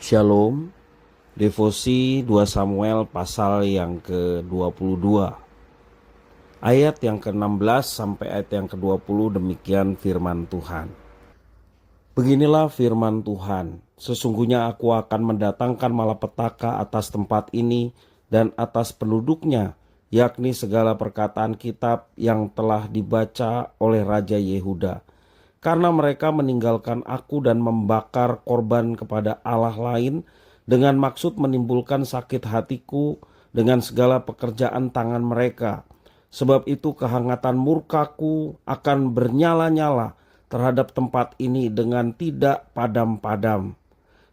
Shalom, devosi 2 Samuel pasal yang ke-22. Ayat yang ke-16 sampai ayat yang ke-20 demikian firman Tuhan. Beginilah firman Tuhan, sesungguhnya aku akan mendatangkan malapetaka atas tempat ini dan atas penduduknya, yakni segala perkataan kitab yang telah dibaca oleh Raja Yehuda. Karena mereka meninggalkan aku dan membakar korban kepada Allah lain dengan maksud menimbulkan sakit hatiku dengan segala pekerjaan tangan mereka. Sebab itu kehangatan murkaku akan bernyala-nyala terhadap tempat ini dengan tidak padam-padam.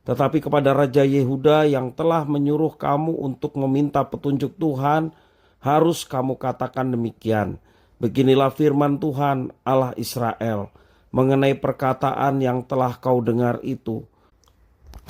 Tetapi kepada Raja Yehuda yang telah menyuruh kamu untuk meminta petunjuk Tuhan, harus kamu katakan demikian. Beginilah firman Tuhan Allah Israel mengenai perkataan yang telah kau dengar itu.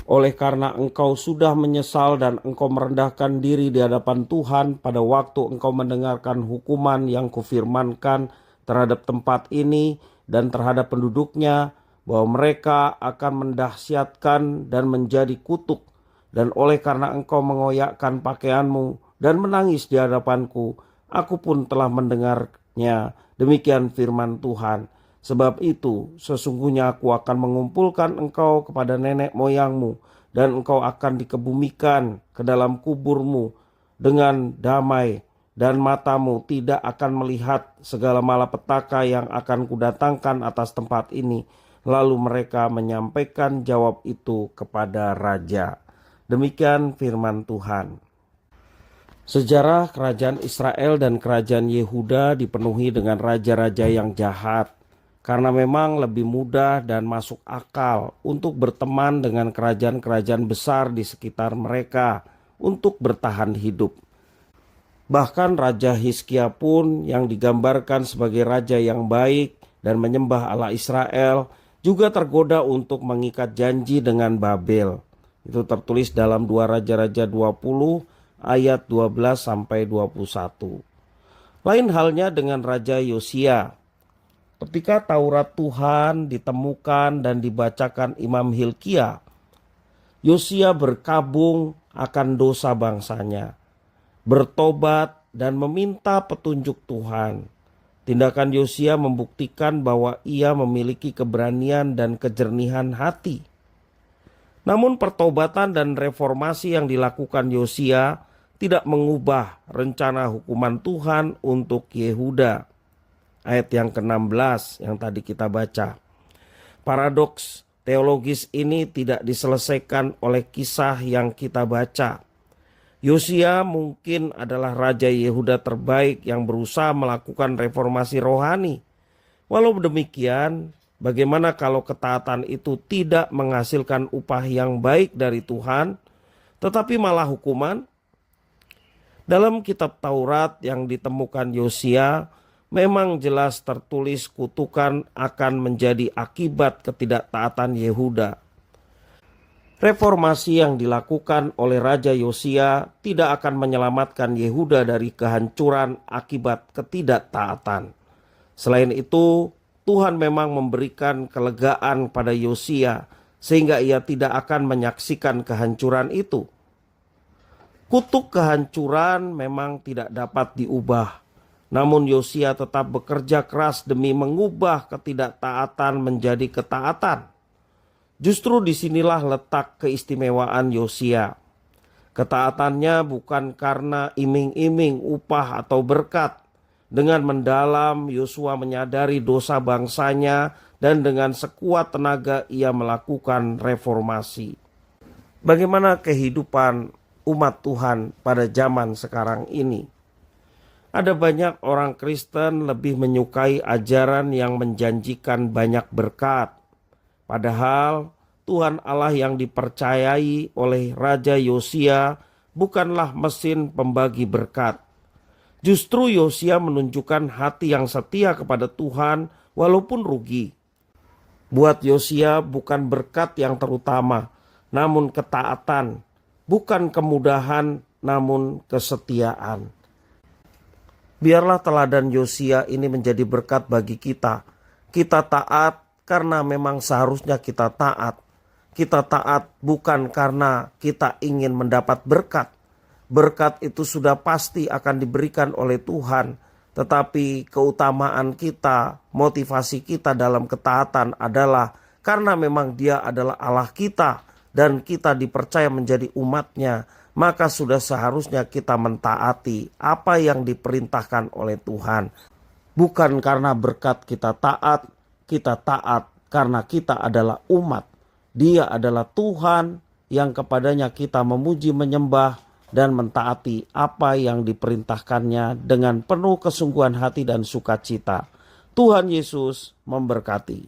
Oleh karena engkau sudah menyesal dan engkau merendahkan diri di hadapan Tuhan pada waktu engkau mendengarkan hukuman yang kufirmankan terhadap tempat ini dan terhadap penduduknya, bahwa mereka akan mendahsyatkan dan menjadi kutuk. Dan oleh karena engkau mengoyakkan pakaianmu dan menangis di hadapanku, aku pun telah mendengarnya. Demikian firman Tuhan. Sebab itu sesungguhnya aku akan mengumpulkan engkau kepada nenek moyangmu, dan engkau akan dikebumikan ke dalam kuburmu dengan damai, dan matamu tidak akan melihat segala malapetaka yang akan kudatangkan atas tempat ini. Lalu mereka menyampaikan jawab itu kepada raja. Demikian firman Tuhan. Sejarah kerajaan Israel dan kerajaan Yehuda dipenuhi dengan raja-raja yang jahat, karena memang lebih mudah dan masuk akal untuk berteman dengan kerajaan-kerajaan besar di sekitar mereka untuk bertahan hidup. Bahkan Raja Hizkia pun yang digambarkan sebagai raja yang baik dan menyembah Allah Israel juga tergoda untuk mengikat janji dengan Babel. Itu tertulis dalam 2 Raja-Raja 20 ayat 12-21. Lain halnya dengan Raja Yosia. Ketika Taurat Tuhan ditemukan dan dibacakan Imam Hilkia, Yosia berkabung akan dosa bangsanya, bertobat dan meminta petunjuk Tuhan. Tindakan Yosia membuktikan bahwa ia memiliki keberanian dan kejernihan hati. Namun pertobatan dan reformasi yang dilakukan Yosia tidak mengubah rencana hukuman Tuhan untuk Yehuda. Ayat yang ke-16 yang tadi kita baca. Paradoks teologis ini tidak diselesaikan oleh kisah yang kita baca. Yosia mungkin adalah Raja Yehuda terbaik yang berusaha melakukan reformasi rohani. Walau demikian, bagaimana kalau ketaatan itu tidak menghasilkan upah yang baik dari Tuhan, tetapi malah hukuman? Dalam kitab Taurat yang ditemukan Yosia, memang jelas tertulis kutukan akan menjadi akibat ketidaktaatan Yehuda. Reformasi yang dilakukan oleh Raja Yosia tidak akan menyelamatkan Yehuda dari kehancuran akibat ketidaktaatan. Selain itu, Tuhan memang memberikan kelegaan pada Yosia sehingga ia tidak akan menyaksikan kehancuran itu. Kutuk kehancuran memang tidak dapat diubah. Namun Yosia tetap bekerja keras demi mengubah ketidaktaatan menjadi ketaatan. Justru disinilah letak keistimewaan Yosia. Ketaatannya bukan karena iming-iming upah atau berkat. Dengan mendalam, Yosua menyadari dosa bangsanya dan dengan sekuat tenaga ia melakukan reformasi. Bagaimana kehidupan umat Tuhan pada zaman sekarang ini? Ada banyak orang Kristen lebih menyukai ajaran yang menjanjikan banyak berkat. Padahal Tuhan Allah yang dipercayai oleh Raja Yosia bukanlah mesin pembagi berkat. Justru Yosia menunjukkan hati yang setia kepada Tuhan walaupun rugi. Buat Yosia bukan berkat yang terutama, namun ketaatan. Bukan kemudahan, namun kesetiaan. Biarlah teladan Yosia ini menjadi berkat bagi kita. Kita taat karena memang seharusnya kita taat. Kita taat bukan karena kita ingin mendapat berkat. Berkat itu sudah pasti akan diberikan oleh Tuhan. Tetapi keutamaan kita, motivasi kita dalam ketaatan adalah karena memang Dia adalah Allah kita dan kita dipercaya menjadi umatnya. Maka sudah seharusnya kita mentaati apa yang diperintahkan oleh Tuhan. Bukan karena berkat kita taat karena kita adalah umat. Dia adalah Tuhan yang kepadanya kita memuji, menyembah, dan mentaati apa yang diperintahkannya dengan penuh kesungguhan hati dan sukacita. Tuhan Yesus memberkati.